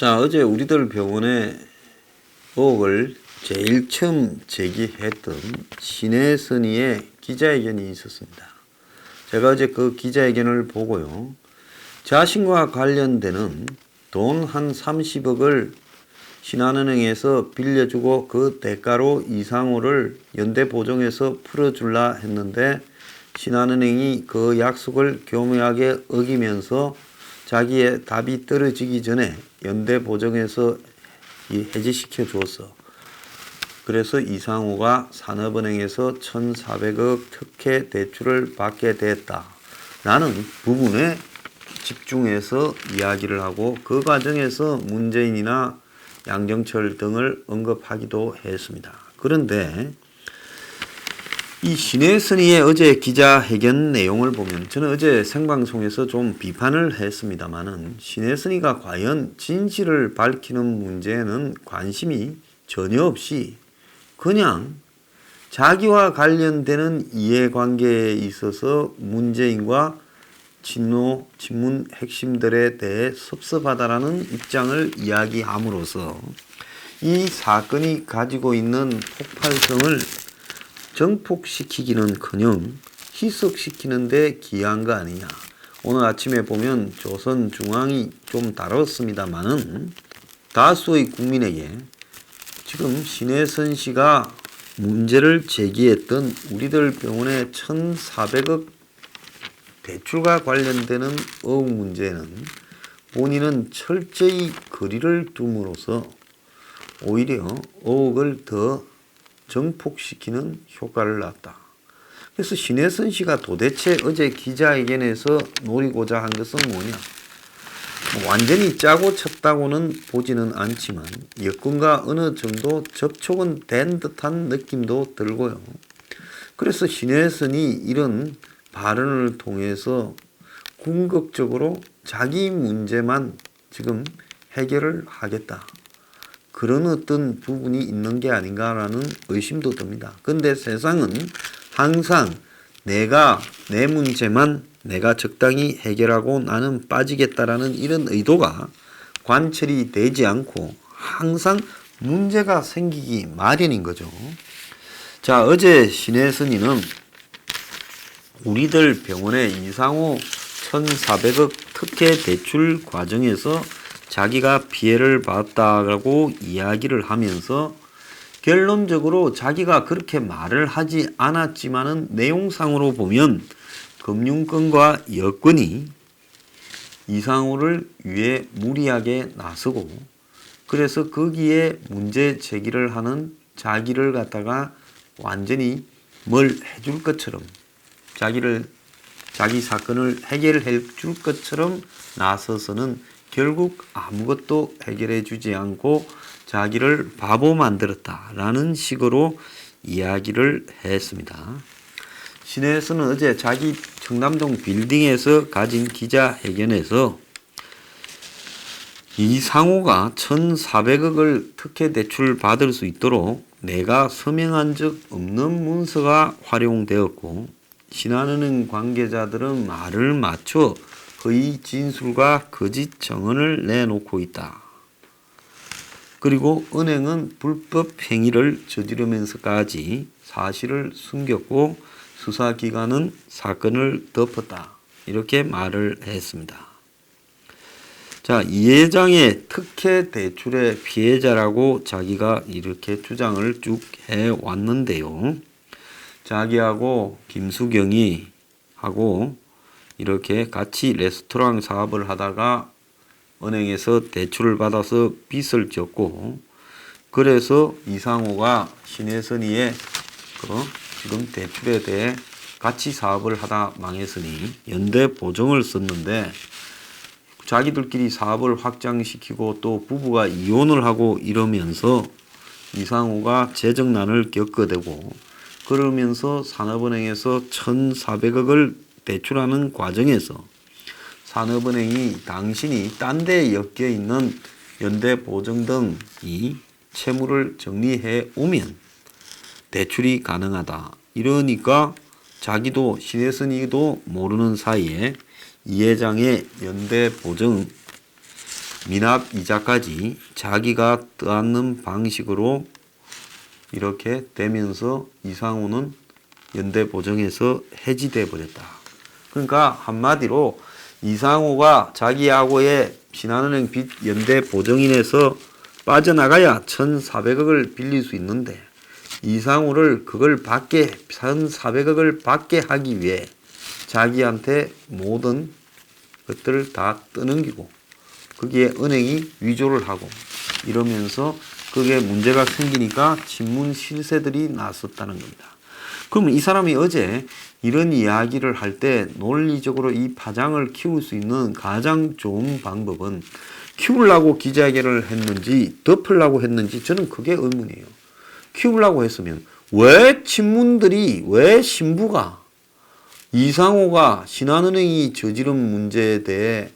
자, 어제 우리들 병원에 의혹을 제일 처음 제기했던 신혜선이의 기자회견이 있었습니다. 제가 어제 그 기자회견을 보고요. 자신과 관련되는 돈 한 30억을 신한은행에서 빌려주고 그 대가로 이상호를 연대보증에서 풀어줄라 했는데 신한은행이 그 약속을 교묘하게 어기면서 자기의 답이 떨어지기 전에 연대보증에서 해지시켜 주었어. 그래서 이상호가 산업은행에서 1,400억 특혜 대출을 받게 됐다라는 부분에 집중해서 이야기를 하고 그 과정에서 문재인이나 양정철 등을 언급하기도 했습니다. 그런데 이 신혜선이의 어제 기자회견 내용을 보면 저는 어제 생방송에서 좀 비판을 했습니다만은 신혜선이가 과연 진실을 밝히는 문제에는 관심이 전혀 없이 그냥 자기와 관련되는 이해관계에 있어서 문재인과 친문 핵심들에 대해 섭섭하다라는 입장을 이야기함으로써 이 사건이 가지고 있는 폭발성을 정폭시키기는커녕 희석시키는 데 기여한 거 아니냐. 오늘 아침에 보면 조선중앙이 좀 다뤘습니다만은 다수의 국민에게 지금 신혜선 씨가 문제를 제기했던 우리들 병원의 1,400억 대출과 관련되는 의혹 문제는 본인은 철저히 거리를 둠으로써 오히려 의혹을 더 정폭시키는 효과를 낳았다. 그래서 신혜선 씨가 도대체 어제 기자회견에서 노리고자 한 것은 뭐냐? 완전히 짜고 쳤다고는 보지는 않지만 여권과 어느 정도 접촉은 된 듯한 느낌도 들고요. 그래서 신혜선이 이런 발언을 통해서 궁극적으로 자기 문제만 지금 해결을 하겠다. 그런 어떤 부분이 있는 게 아닌가라는 의심도 듭니다. 근데 세상은 항상 내 문제만 내가 적당히 해결하고 나는 빠지겠다라는 이런 의도가 관철이 되지 않고 항상 문제가 생기기 마련인 거죠. 자, 어제 신혜선이는 우리들 병원의 이상호 1,400억 특혜 대출 과정에서 자기가 피해를 봤다고 이야기를 하면서 결론적으로 자기가 그렇게 말을 하지 않았지만은 내용상으로 보면 금융권과 여권이 이상호를 위해 무리하게 나서고 그래서 거기에 문제 제기를 하는 자기를 갖다가 완전히 뭘 해줄 것처럼 자기 사건을 해결해 줄 것처럼 나서서는 결국 아무것도 해결해 주지 않고 자기를 바보 만들었다라는 식으로 이야기를 했습니다. 신혜선은 어제 자기 청담동 빌딩에서 가진 기자회견에서 이상호가 1,400억을 특혜 대출 받을 수 있도록 내가 서명한 적 없는 문서가 활용되었고 신한은행 관계자들은 말을 맞춰 허위 진술과 거짓 정언을 내놓고 있다. 그리고 은행은 불법 행위를 저지르면서까지 사실을 숨겼고 수사기관은 사건을 덮었다. 이렇게 말을 했습니다. 자, 이 회장의 특혜 대출의 피해자라고 자기가 이렇게 주장을 쭉 해왔는데요. 자기하고 김수경이 하고 이렇게 같이 레스토랑 사업을 하다가 은행에서 대출을 받아서 빚을 졌고 그래서 이상호가 신혜선이의 지금 대출에 대해 같이 사업을 하다 망했으니 연대보증을 썼는데 자기들끼리 사업을 확장시키고 또 부부가 이혼을 하고 이러면서 이상호가 재정난을 겪게 되고 그러면서 산업은행에서 1,400억을 대출하는 과정에서 산업은행이 당신이 딴 데 엮여 있는 연대보증 등 이 채무를 정리해 오면 대출이 가능하다. 이러니까 자기도 신혜선이도 모르는 사이에 이 회장의 연대보증 미납 이자까지 자기가 떠안는 방식으로 이렇게 되면서 이상호는 연대보정에서 해지돼 버렸다. 그러니까 한마디로 이상호가 자기하고의 신한은행 빚 연대보정인에서 빠져나가야 1,400억을 빌릴 수 있는데 이상호를 그걸 받게 1,400억을 받게 하기 위해 자기한테 모든 것들을 다 떠넘기고 거기에 은행이 위조를 하고 이러면서 그게 문제가 생기니까 친문 실세들이 나섰다는 겁니다. 그러면 이 사람이 어제 이런 이야기를 할 때 논리적으로 이 파장을 키울 수 있는 가장 좋은 방법은 키우려고 기자회견을 했는지 덮으려고 했는지 저는 그게 의문이에요. 키우려고 했으면 왜 친문들이 왜 신부가 이상호가 신한은행이 저지른 문제에 대해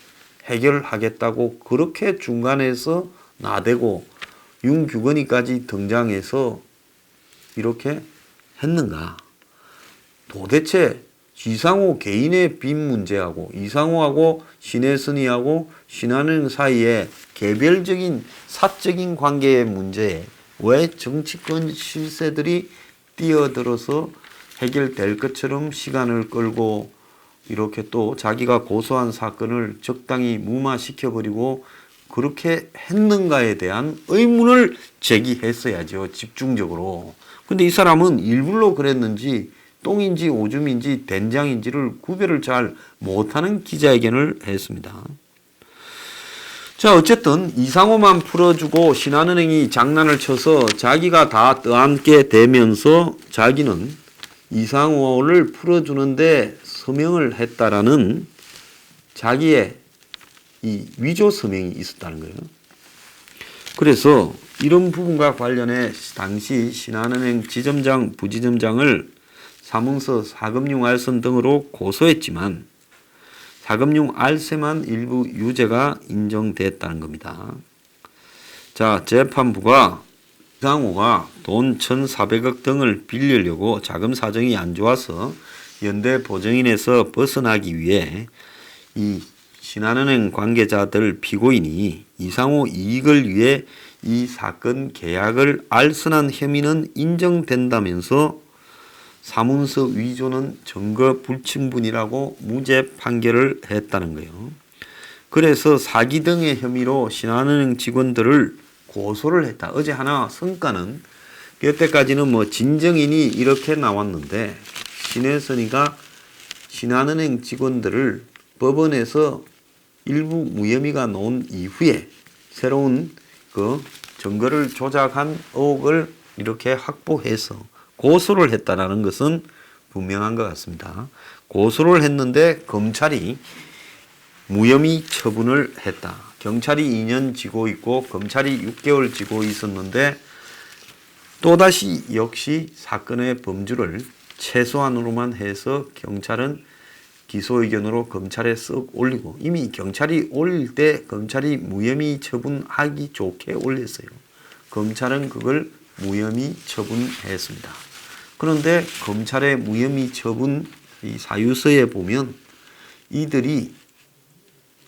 해결하겠다고 그렇게 중간에서 나대고 윤규건이까지 등장해서 이렇게 했는가? 도대체 이상호 개인의 빚 문제하고 이상호하고 신혜선이하고 신한은행 사이에 개별적인 사적인 관계의 문제에 왜 정치권 실세들이 뛰어들어서 해결될 것처럼 시간을 끌고 이렇게 또 자기가 고소한 사건을 적당히 무마시켜버리고 그렇게 했는가에 대한 의문을 제기했어야죠. 집중적으로. 근데 이 사람은 일부러 그랬는지 똥인지 오줌인지 된장인지를 구별을 잘 못하는 기자회견을 했습니다. 자, 어쨌든 이상호만 풀어주고 신한은행이 장난을 쳐서 자기가 다 떠안게 되면서 자기는 이상호를 풀어주는데 서명을 했다라는 자기의 이 위조 서명이 있었다는 거예요. 그래서 이런 부분과 관련해 당시 신한은행 지점장, 부지점장을 사문서, 사금융 알선 등으로 고소했지만 사금융 알세만 일부 유죄가 인정됐다는 겁니다. 자, 재판부가 이상호가 돈 1,400억 등을 빌리려고 자금 사정이 안 좋아서 연대보정인에서 벗어나기 위해 이 신한은행 관계자들 피고인이 이상호 이익을 위해 이 사건 계약을 알선한 혐의는 인정된다면서 사문서 위조는 증거 불충분이라고 무죄 판결을 했다는 거예요. 그래서 사기 등의 혐의로 신한은행 직원들을 고소를 했다. 어제 하나 성과는 여태까지는 뭐 진정인이 이렇게 나왔는데 신혜선이가 신한은행 직원들을 법원에서 일부 무혐의가 나온 이후에 새로운 그 증거를 조작한 의혹을 이렇게 확보해서 고소를 했다라는 것은 분명한 것 같습니다. 고소를 했는데 검찰이 무혐의 처분을 했다. 경찰이 2년 지고 있고 검찰이 6개월 지고 있었는데 또다시 역시 사건의 범주를 최소한으로만 해서 경찰은 기소 의견으로 검찰에 쓱 올리고 이미 경찰이 올릴 때 검찰이 무혐의 처분하기 좋게 올렸어요. 검찰은 그걸 무혐의 처분했습니다. 그런데 검찰의 무혐의 처분 이 사유서에 보면 이들이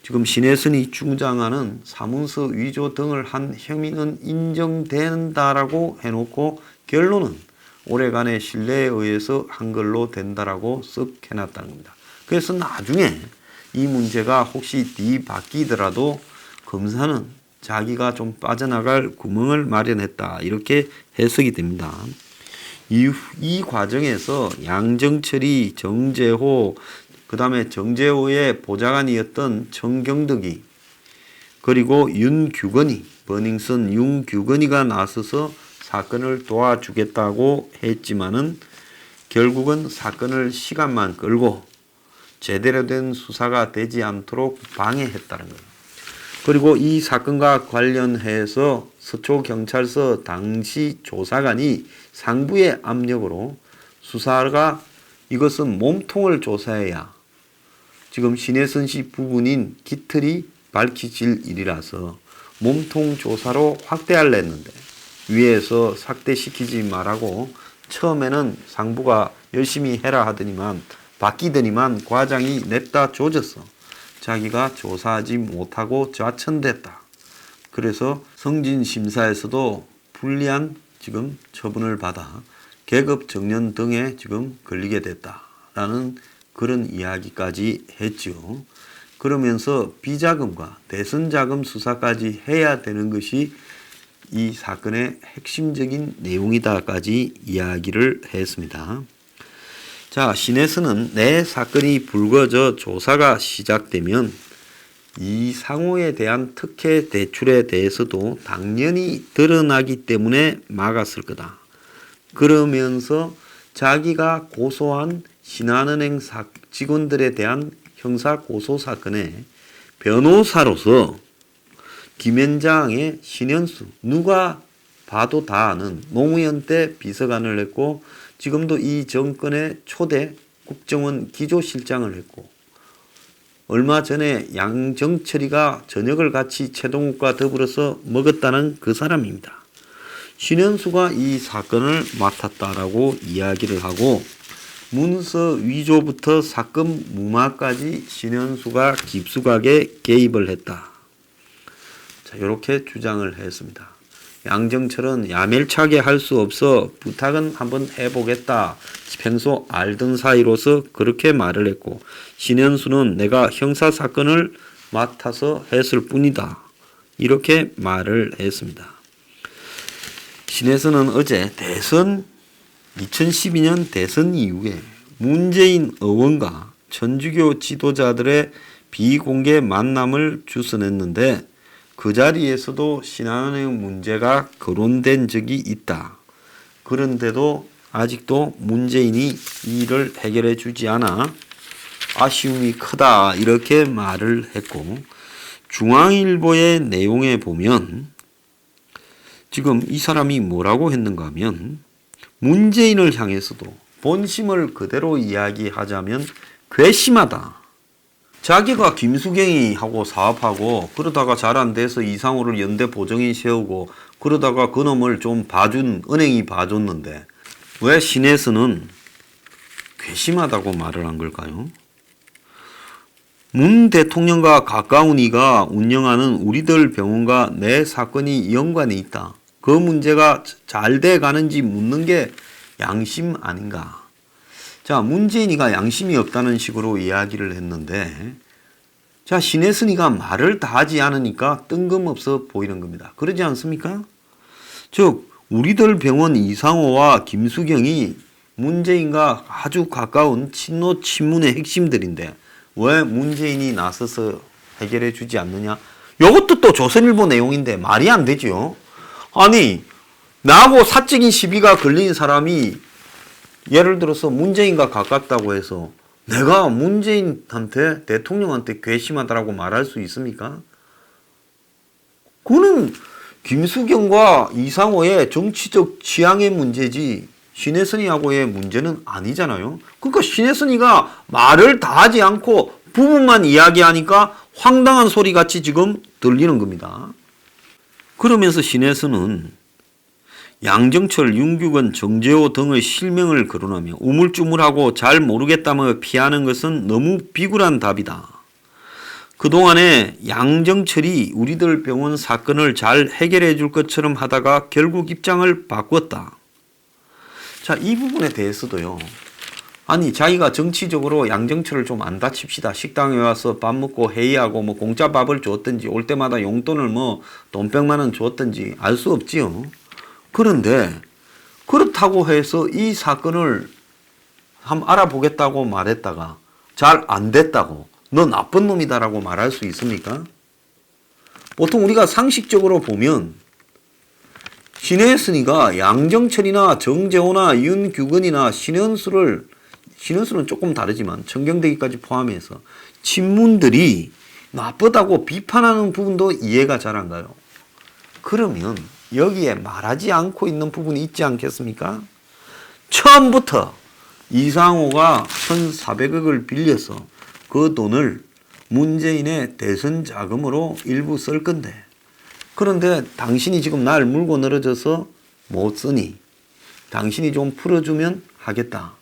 지금 신혜선이 주장하는 사문서 위조 등을 한 혐의는 인정된다라고 해놓고 결론은 오래간의 신뢰에 의해서 한 걸로 된다라고 쓱 해놨다는 겁니다. 그래서 나중에 이 문제가 혹시 뒤바뀌더라도 검사는 자기가 좀 빠져나갈 구멍을 마련했다 이렇게 해석이 됩니다. 이 과정에서 양정철이, 정재호, 그 다음에 정재호의 보좌관이었던 정경덕이 그리고 윤규건이 버닝썬 윤규건이가 나서서 사건을 도와주겠다고 했지만은 결국은 사건을 시간만 끌고 제대로 된 수사가 되지 않도록 방해했다는 거예요. 그리고 이 사건과 관련해서 서초경찰서 당시 조사관이 상부의 압력으로 수사가 이것은 몸통을 조사해야 지금 신혜선 씨 부분인 깃털이 밝혀질 일이라서 몸통 조사로 확대하려 했는데 위에서 삭대시키지 말라고 처음에는 상부가 열심히 해라 하더니만 바뀌더니만 과장이 냈다 조졌어. 자기가 조사하지 못하고 좌천됐다. 그래서 성진심사에서도 불리한 지금 처분을 받아 계급 정년 등에 지금 걸리게 됐다라는 그런 이야기까지 했죠. 그러면서 비자금과 대선자금 수사까지 해야 되는 것이 이 사건의 핵심적인 내용이다까지 이야기를 했습니다. 자, 신혜선은 내 사건이 불거져 조사가 시작되면 이상호에 대한 특혜 대출에 대해서도 당연히 드러나기 때문에 막았을 거다. 그러면서 자기가 고소한 신한은행 직원들에 대한 형사 고소 사건에 변호사로서 김현장의 신현수, 누가 봐도 다 아는 노무현 때 비서관을 했고 지금도 이 정권의 초대 국정원 기조실장을 했고 얼마 전에 양정철이가 저녁을 같이 최동욱과 더불어서 먹었다는 그 사람입니다. 신현수가 이 사건을 맡았다라고 이야기를 하고 문서 위조부터 사건 무마까지 신현수가 깊숙하게 개입을 했다. 자, 이렇게 주장을 했습니다. 양정철은 야멸차게 할 수 없어 부탁은 한번 해보겠다. 평소 알던 사이로서 그렇게 말을 했고 신현수는 내가 형사사건을 맡아서 했을 뿐이다. 이렇게 말을 했습니다. 신혜선은 어제 2012년 대선 이후에 문재인 의원과 천주교 지도자들의 비공개 만남을 주선했는데 그 자리에서도 신한은행 문제가 거론된 적이 있다. 그런데도 아직도 문재인이 이 일을 해결해 주지 않아 아쉬움이 크다 이렇게 말을 했고 중앙일보의 내용에 보면 지금 이 사람이 뭐라고 했는가 하면 문재인을 향해서도 본심을 그대로 이야기하자면 괘씸하다. 자기가 김수경이 하고 사업하고 그러다가 잘 안 돼서 이상호를 연대 보정인 세우고 그러다가 그놈을 좀 봐준 은행이 봐줬는데 왜 신혜선은 괘씸하다고 말을 한 걸까요? 문 대통령과 가까운 이가 운영하는 우리들 병원과 내 사건이 연관이 있다. 그 문제가 잘 돼 가는지 묻는 게 양심 아닌가. 자, 문재인이가 양심이 없다는 식으로 이야기를 했는데 자, 신혜선이가 말을 다 하지 않으니까 뜬금없어 보이는 겁니다. 그러지 않습니까? 즉 우리들 병원 이상호와 김수경이 문재인과 아주 가까운 친노 친문의 핵심들인데 왜 문재인이 나서서 해결해 주지 않느냐? 이것도 또 조선일보 내용인데 말이 안 되죠. 아니 나하고 사적인 시비가 걸린 사람이 예를 들어서 문재인과 가깝다고 해서 내가 문재인한테 대통령한테 괘씸하다라고 말할 수 있습니까? 그거는 김수경과 이상호의 정치적 취향의 문제지 신혜선이하고의 문제는 아니잖아요. 그러니까 신혜선이가 말을 다 하지 않고 부분만 이야기하니까 황당한 소리 같이 지금 들리는 겁니다. 그러면서 신혜선은 양정철, 윤규건, 정재호 등의 실명을 거론하며 우물쭈물하고 잘 모르겠다며 피하는 것은 너무 비굴한 답이다. 그동안에 양정철이 우리들 병원 사건을 잘 해결해 줄 것처럼 하다가 결국 입장을 바꿨다. 자, 이 부분에 대해서도요. 아니 자기가 정치적으로 양정철을 좀 안 다칩시다. 식당에 와서 밥 먹고 회의하고 뭐 공짜 밥을 줬든지 올 때마다 용돈을 뭐 돈 100만 원 줬든지 알 수 없지요. 그런데 그렇다고 해서 이 사건을 한번 알아보겠다고 말했다가 잘 안 됐다고 너 나쁜 놈이다라고 말할 수 있습니까? 보통 우리가 상식적으로 보면 신혜선이가 양정철이나 정재호나 윤규근이나 신현수는 조금 다르지만 청경대기까지 포함해서 친문들이 나쁘다고 비판하는 부분도 이해가 잘 안 가요. 그러면 여기에 말하지 않고 있는 부분이 있지 않겠습니까? 처음부터 이상호가 1,400억을 빌려서 그 돈을 문재인의 대선 자금으로 일부 쓸 건데 그런데 당신이 지금 날 물고 늘어져서 못 쓰니 당신이 좀 풀어주면 하겠다.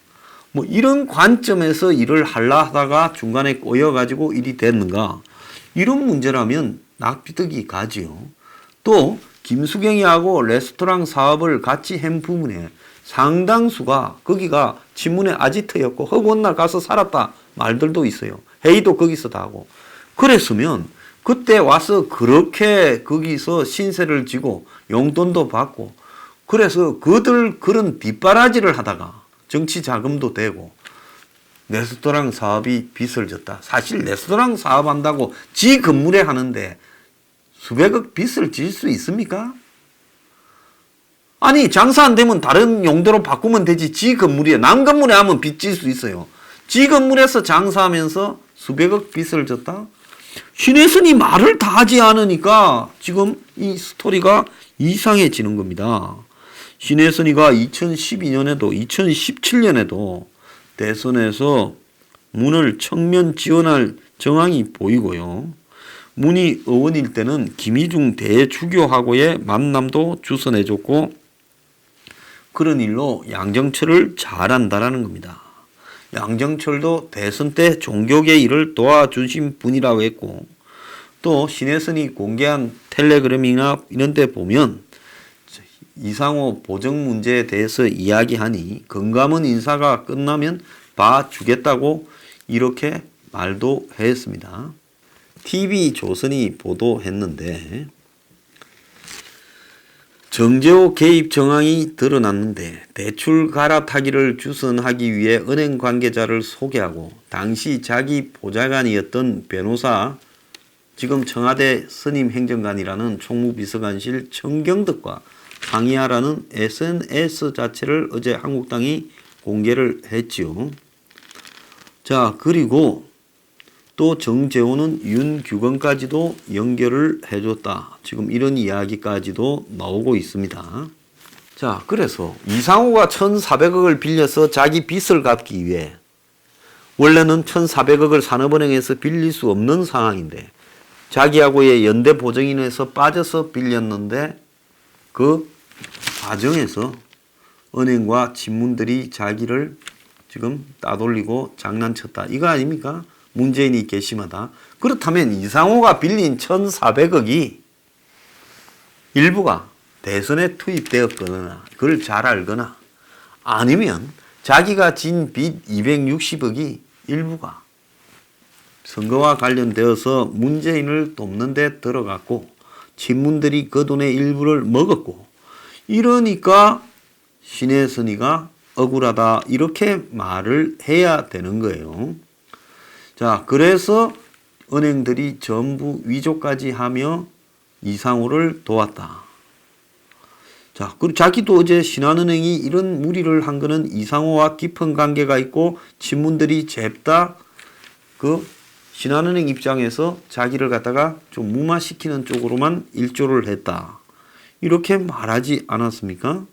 뭐 이런 관점에서 일을 하려 하다가 중간에 꼬여가지고 일이 됐는가? 이런 문제라면 납득이 가지요. 또 김수경이하고 레스토랑 사업을 같이 한 부분에 상당수가 거기가 친문의 아지트였고 허구한 날 가서 살았다 말들도 있어요. 회의도 거기서 다 하고. 그랬으면 그때 와서 그렇게 거기서 신세를 지고 용돈도 받고 그래서 그들 그런 뒷바라지를 하다가 정치 자금도 되고 레스토랑 사업이 빚을 졌다. 사실 레스토랑 사업한다고 지 건물에 하는데 수백억 빚을 질 수 있습니까? 아니 장사 안 되면 다른 용도로 바꾸면 되지. 지 건물이에 남 건물에 하면 빚 질 수 있어요. 지 건물에서 장사하면서 수백억 빚을 졌다? 신혜선이 말을 다 하지 않으니까 지금 이 스토리가 이상해지는 겁니다. 신혜선이가 2012년에도 2017년에도 대선에서 문을 청면 지원할 정황이 보이고요. 문이 의원일 때는 김희중 대주교하고의 만남도 주선해줬고 그런 일로 양정철을 잘한다라는 겁니다. 양정철도 대선 때 종교계 일을 도와주신 분이라고 했고 또 신혜선이 공개한 텔레그램이나 이런 데 보면 이상호 보정 문제에 대해서 이야기하니 금감원 인사가 끝나면 봐주겠다고 이렇게 말도 했습니다. TV조선이 보도했는데 정재호 개입 정황이 드러났는데 대출 갈아타기를 주선하기 위해 은행 관계자를 소개하고 당시 자기 보좌관이었던 변호사 지금 청와대 선임 행정관이라는 총무비서관실 정경덕과 상의하라는 SNS 자체를 어제 한국당이 공개를 했지요. 자, 그리고 또 정재호는 윤규건까지도 연결을 해줬다. 지금 이런 이야기까지도 나오고 있습니다. 자, 그래서 이상호가 1,400억을 빌려서 자기 빚을 갚기 위해 원래는 1,400억을 산업은행에서 빌릴 수 없는 상황인데 자기하고의 연대보증인에서 빠져서 빌렸는데 그 과정에서 은행과 친문들이 자기를 지금 따돌리고 장난쳤다. 이거 아닙니까? 문재인이 괘씸하다. 그렇다면 이상호가 빌린 1,400억이 일부가 대선에 투입되었거나 그걸 잘 알거나 아니면 자기가 진 빚 260억이 일부가 선거와 관련되어서 문재인을 돕는 데 들어갔고 친문들이 그 돈의 일부를 먹었고 이러니까 신혜선이가 억울하다 이렇게 말을 해야 되는 거예요. 자, 그래서 은행들이 전부 위조까지 하며 이상호를 도왔다. 자, 그리고 자기도 어제 신한은행이 이런 무리를 한 거는 이상호와 깊은 관계가 있고 친문들이 잽다 그 신한은행 입장에서 자기를 갖다가 좀 무마시키는 쪽으로만 일조를 했다. 이렇게 말하지 않았습니까?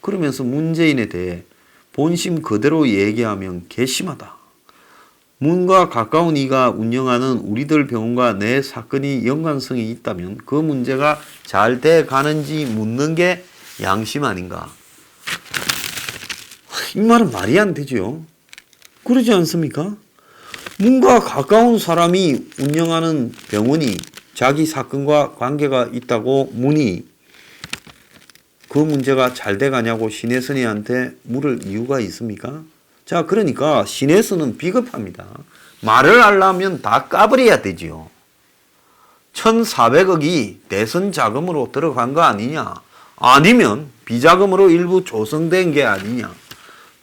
그러면서 문재인에 대해 본심 그대로 얘기하면 괘씸하다. 문과 가까운 이가 운영하는 우리들 병원과 내 사건이 연관성이 있다면 그 문제가 잘 돼 가는지 묻는 게 양심 아닌가. 이 말은 말이 안 되죠. 그러지 않습니까? 문과 가까운 사람이 운영하는 병원이 자기 사건과 관계가 있다고 문이 그 문제가 잘 돼가냐고 신혜선이한테 물을 이유가 있습니까? 자, 그러니까 신혜선은 비겁합니다. 말을 하려면 다 까버려야 되지요. 1,400억이 대선 자금으로 들어간 거 아니냐? 아니면 비자금으로 일부 조성된 게 아니냐?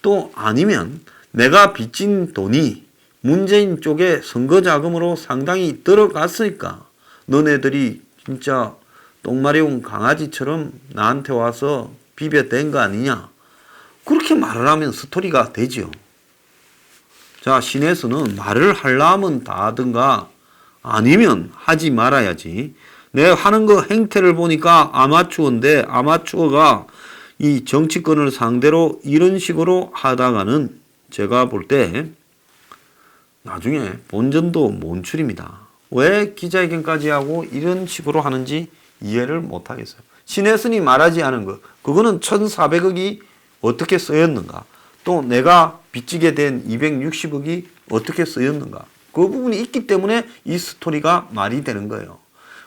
또 아니면 내가 빚진 돈이 문재인 쪽에 선거 자금으로 상당히 들어갔으니까 너네들이 진짜 똥마려운 강아지처럼 나한테 와서 비벼댄 거 아니냐? 그렇게 말을 하면 스토리가 되죠. 자, 신혜선은 말을 하려면 다 하든가 아니면 하지 말아야지. 내가 하는 거 행태를 보니까 아마추어인데 아마추어가 이 정치권을 상대로 이런 식으로 하다가는 제가 볼 때 나중에 본전도 몬출입니다. 왜 기자회견까지 하고 이런 식으로 하는지 이해를 못하겠어요. 신혜선이 말하지 않은 것, 그거는 1,400억이 어떻게 쓰였는가, 또 내가 빚지게 된 260억이 어떻게 쓰였는가, 그 부분이 있기 때문에 이 스토리가 말이 되는 거예요.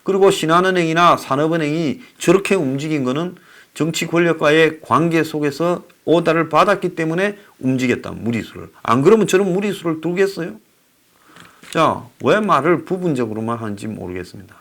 그리고 신한은행이나 산업은행이 저렇게 움직인 거는 정치 권력과의 관계 속에서 오다를 받았기 때문에 움직였다. 무리수를. 안 그러면 저런 무리수를 두겠어요? 자, 왜 말을 부분적으로만 하는지 모르겠습니다.